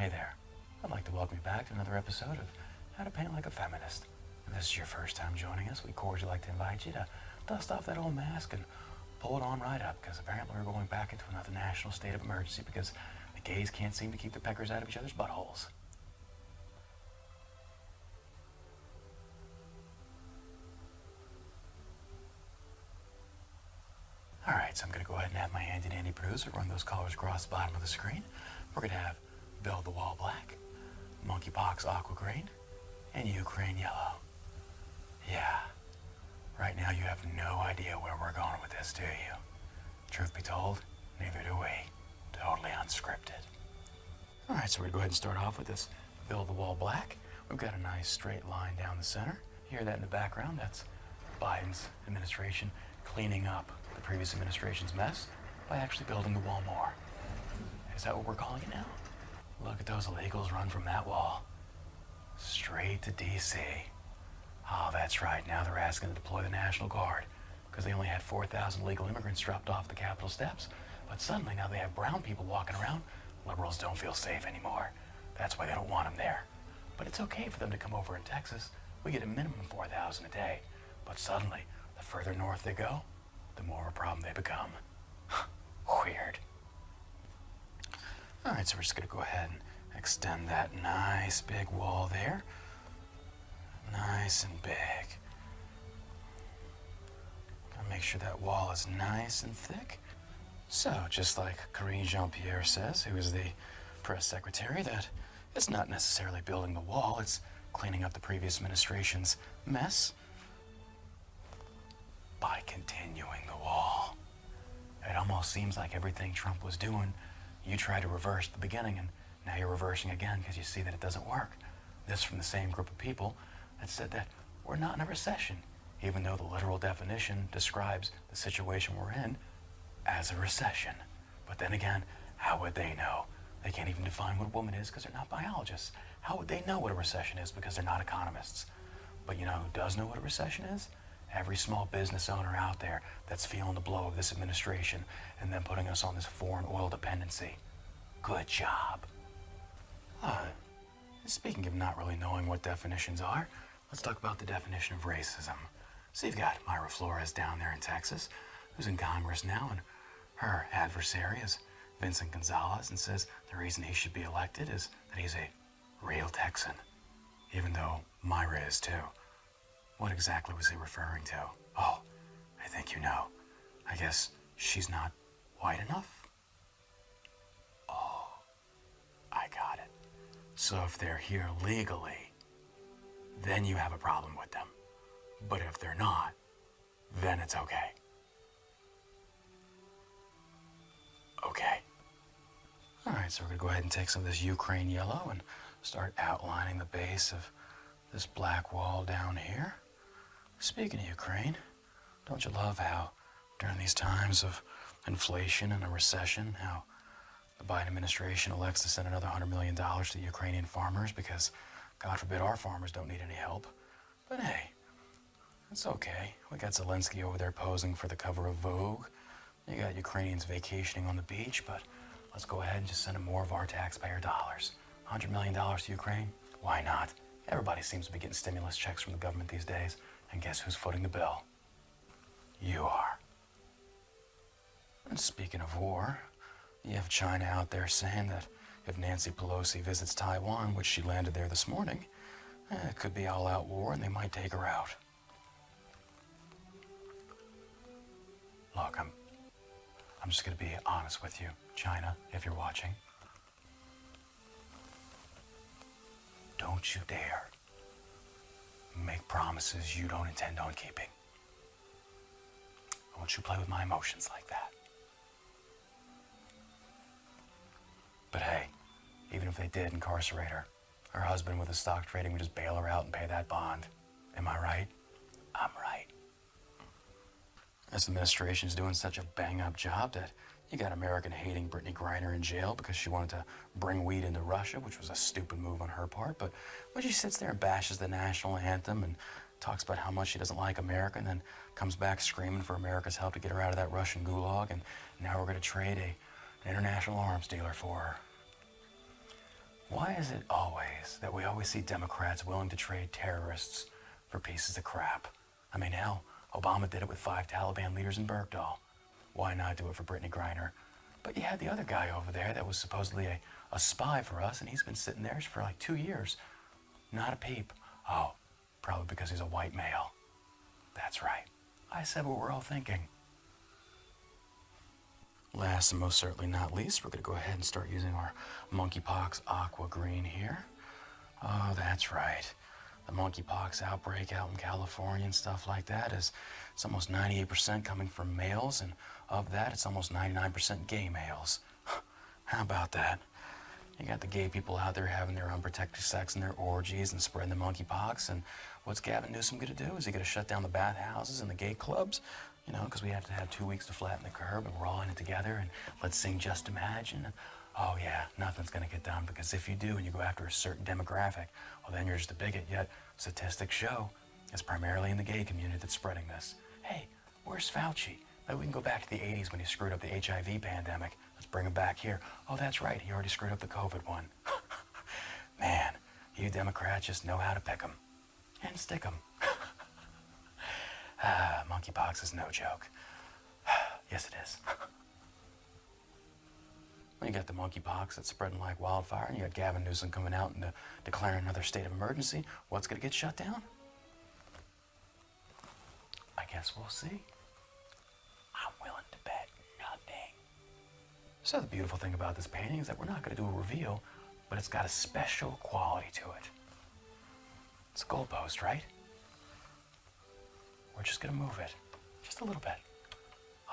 Hey there. I'd like to welcome you back to another episode of How to Paint Like a Feminist. If this is your first time joining us, we cordially like to invite you to dust off that old mask and pull it on right up, because apparently we're going back into another national state of emergency because the gays can't seem to keep their peckers out of each other's buttholes. Alright, so I'm going to go ahead and have my handy dandy producer run those colors across the bottom of the screen. We're going to have Build the Wall Black, Monkey Pox Aqua Green, and Ukraine Yellow. Yeah, right now you have no idea where we're going with this, do you? Truth be told, neither do we. Totally unscripted. Alright, so we're going to go ahead and start off with this Build the Wall Black. We've got a nice straight line down the center. You hear that in the background? That's Biden's administration cleaning up the previous administration's mess by actually building the wall more. Is that what we're calling it now? Look at those illegals run from that wall straight to DC. Oh, that's right. Now they're asking to deploy the National Guard because they only had 4,000 illegal immigrants dropped off the Capitol steps. But suddenly now they have brown people walking around. Liberals don't feel safe anymore. That's why they don't want them there. But it's okay for them to come over in Texas. We get a minimum 4,000 a day. But suddenly, the further north they go, the more of a problem they become. Weird. Alright, so we're just going to go ahead and extend that nice big wall there. Nice and big. Gotta make sure that wall is nice and thick. So, just like Karine Jean-Pierre says, who is the press secretary, that it's not necessarily building the wall, it's cleaning up the previous administration's mess by continuing the wall. It almost seems like everything Trump was doing, you tried to reverse at the beginning, and now you're reversing again because you see that it doesn't work. This from the same group of people that said that we're not in a recession, even though the literal definition describes the situation we're in as a recession. But then again, how would they know? They can't even define what a woman is because they're not biologists. How would they know what a recession is because they're not economists? But you know who does know what a recession is? Every small business owner out there that's feeling the blow of this administration and then putting us on this foreign oil dependency. Good job. Speaking of not really knowing what definitions are, let's talk about the definition of racism. So you've got Myra Flores down there in Texas, who's in Congress now, and her adversary is Vincent Gonzalez, and says the reason he should be elected is that he's a real Texan, even though Myra is too. What exactly was he referring to? Oh, I think you know. I guess she's not white enough? Oh, I got it. So if they're here legally, then you have a problem with them. But if they're not, then it's okay. Okay. Alright, so we're going to go ahead and take some of this Ukraine yellow and start outlining the base of this black wall down here. Speaking of Ukraine, don't you love how during these times of inflation and a recession, how the Biden administration elects to send another $100 million to the Ukrainian farmers because, God forbid, our farmers don't need any help. But hey, it's okay. We got Zelensky over there posing for the cover of Vogue. You got Ukrainians vacationing on the beach, but let's go ahead and just send them more of our taxpayer dollars. $100 million to Ukraine? Why not? Everybody seems to be getting stimulus checks from the government these days. And guess who's footing the bill? You are. And speaking of war, you have China out there saying that if Nancy Pelosi visits Taiwan, which she landed there this morning, it could be all-out war and they might take her out. Look, I'm just going to be honest with you, China, if you're watching. Don't you dare make promises you don't intend on keeping. I want you to play with my emotions like that. But hey, even if they did incarcerate her, her husband with his stock trading would just bail her out and pay that bond. Am I right? I'm right. This administration is doing such a bang-up job that you got American-hating Brittany Griner in jail because she wanted to bring weed into Russia, which was a stupid move on her part. But when she sits there and bashes the national anthem and talks about how much she doesn't like America and then comes back screaming for America's help to get her out of that Russian gulag, and now we're going to trade an international arms dealer for her. Why is it always that we always see Democrats willing to trade terrorists for pieces of crap? I mean, hell, Obama did it with 5 Taliban leaders in Bergdahl. Why not do it for Brittany Griner? But you had the other guy over there that was supposedly a spy for us, and he's been sitting there for like 2 years. Not a peep. Oh, probably because he's a white male. That's right. I said what we're all thinking. Last and most certainly not least, we're going to go ahead and start using our Monkey Pox Aqua Green here. Oh, that's right. The Monkey Pox outbreak out in California and stuff like that is, it's almost 98% coming from males, and of that, it's almost 99% gay males. How about that? You got the gay people out there having their unprotected sex and their orgies and spreading the monkey pox, and what's Gavin Newsom going to do? Is he going to shut down the bathhouses and the gay clubs? You know, because we have to have 2 weeks to flatten the curve, and we're all in it together, and let's sing Just Imagine. And, oh yeah, nothing's going to get done, because if you do and you go after a certain demographic, well, then you're just a bigot. Yet statistics show it's primarily in the gay community that's spreading this. Hey, where's Fauci? Maybe we can go back to the 80s when he screwed up the HIV pandemic. Let's bring him back here. Oh, that's right, he already screwed up the COVID one. Man, you Democrats just know how to pick 'em and stick 'em. Monkeypox is no joke. Yes, it is. When you got the monkeypox that's spreading like wildfire, and you got Gavin Newsom coming out and declaring another state of emergency, what's going to get shut down? I guess we'll see. I'm willing to bet nothing. So the beautiful thing about this painting is that we're not going to do a reveal, but it's got a special quality to it. It's a goalpost, right? We're just going to move it just a little bit.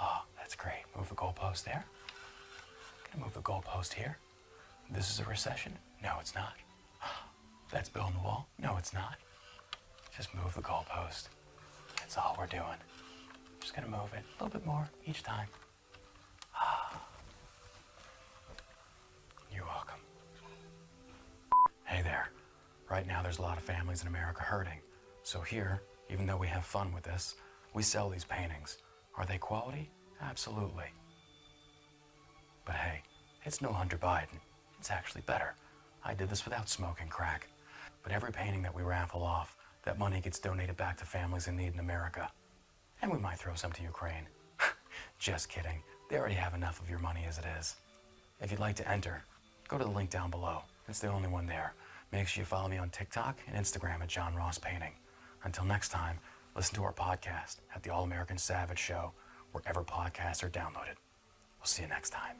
Oh, that's great. Move the goalpost there. Gonna move the goalpost here. This is a recession? No, it's not. That's building the wall? No, it's not. Just move the goalpost. That's all we're doing. Just gonna move it a little bit more each time. You're welcome. Hey there. Right now there's a lot of families in America hurting. So here, even though we have fun with this, we sell these paintings. Are they quality? Absolutely. But hey, it's no Hunter Biden. It's actually better. I did this without smoking crack. But every painting that we raffle off, that money gets donated back to families in need in America. And we might throw some to Ukraine. Just kidding. They already have enough of your money as it is. If you'd like to enter, go to the link down below. It's the only one there. Make sure you follow me on TikTok and Instagram at John Ross Painting. Until next time, listen to our podcast at the All American Savage Show, wherever podcasts are downloaded. We'll see you next time.